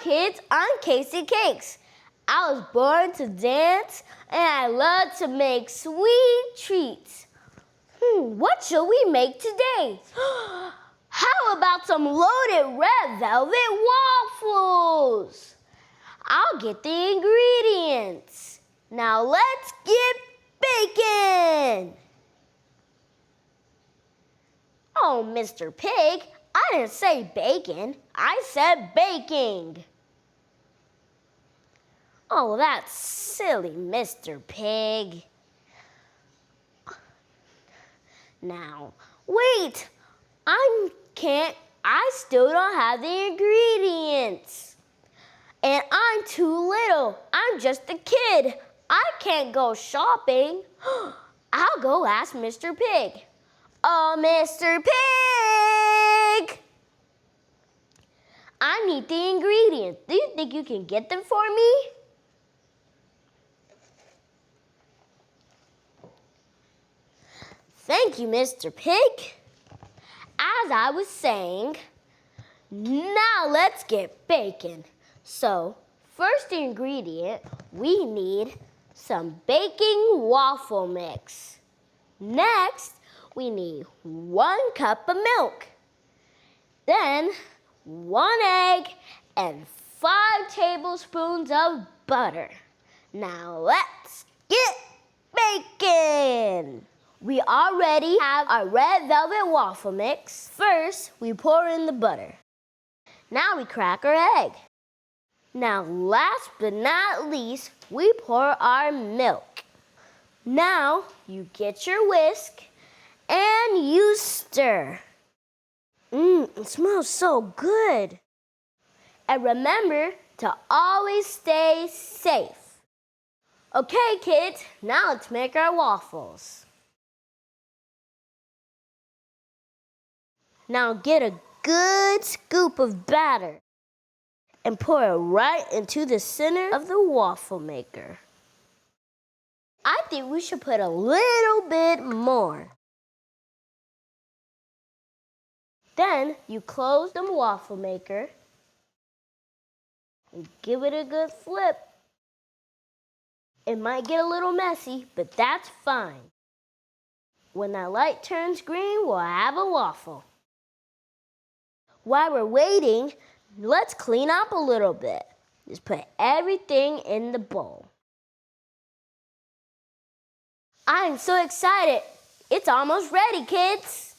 kids, I'm Casey Cakes. I was born to dance and I love to make sweet treats. What shall we make today? How about some loaded red velvet waffles? I'll get the ingredients. Now let's get baking. Oh, Mr. Pig, I didn't say bacon. I said baking. Oh, that's silly, Mr. Pig. Now, wait. I still don't have the ingredients. And I'm too little. I'm just a kid. I can't go shopping. I'll go ask Mr. Pig. Oh, Mr. Pig! I need the ingredients. Do you think you can get them for me? Thank you, Mr. Pig. As I was saying, now let's get baking. So, first ingredient, we need some baking waffle mix. Next, we need 1 cup of milk. Then, 1 egg and 5 tablespoons of butter. Now let's get baking. We already have our red velvet waffle mix. First, we pour in the butter. Now we crack our egg. Now, last but not least, we pour our milk. Now, you get your whisk and you stir. It smells so good. And remember to always stay safe. Okay, kids, now let's make our waffles. Now get a good scoop of batter and pour it right into the center of the waffle maker. I think we should put a little bit more. Then you close the waffle maker and give it a good flip. It might get a little messy, but that's fine. When that light turns green, we'll have a waffle. While we're waiting, let's clean up a little bit. Just put everything in the bowl. I'm so excited. It's almost ready, kids.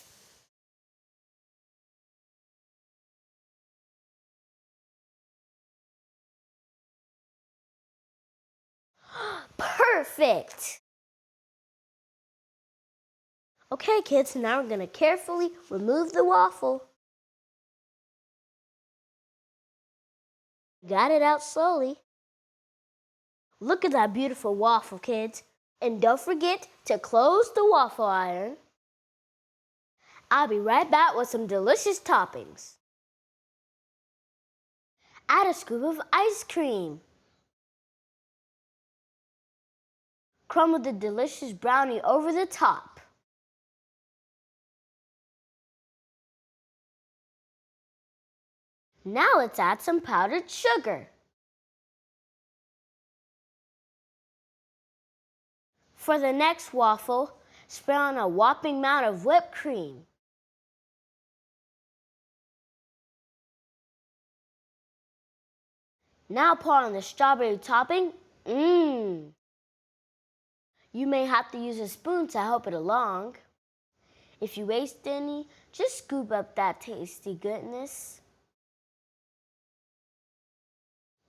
Perfect. Okay, kids, now we're going to carefully remove the waffle. Got it out slowly. Look at that beautiful waffle, kids. And don't forget to close the waffle iron. I'll be right back with some delicious toppings. Add a scoop of ice cream. Crumble the delicious brownie over the top. Now let's add some powdered sugar. For the next waffle, spread on a whopping amount of whipped cream. Now pour on the strawberry topping. You may have to use a spoon to help it along. If you waste any, just scoop up that tasty goodness.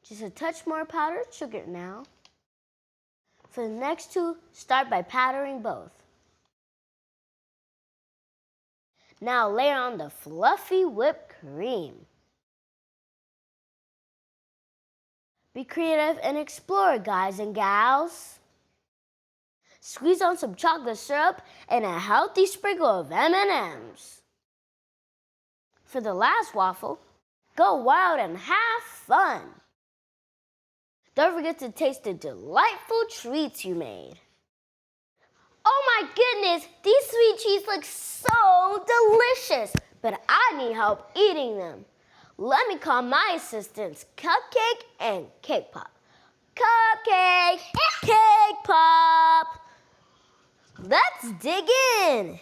Just a touch more powdered sugar now. For the next two, start by powdering both. Now layer on the fluffy whipped cream. Be creative and explore, guys and gals. Squeeze on some chocolate syrup and a healthy sprinkle of M&Ms. For the last waffle, go wild and have fun. Don't forget to taste the delightful treats you made. Oh my goodness, these sweet treats look so delicious, but I need help eating them. Let me call my assistants, Cupcake and Cake Pop. Cupcake, Cake Pop. Let's dig in.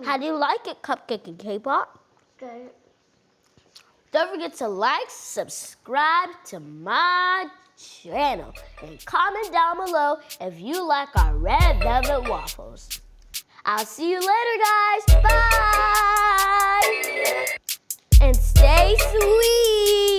How do you like it, Cupcake and Cake Pop? Good. Don't forget to like, subscribe to my channel, and comment down below if you like our red velvet waffles. I'll see you later, guys. Bye! And stay sweet!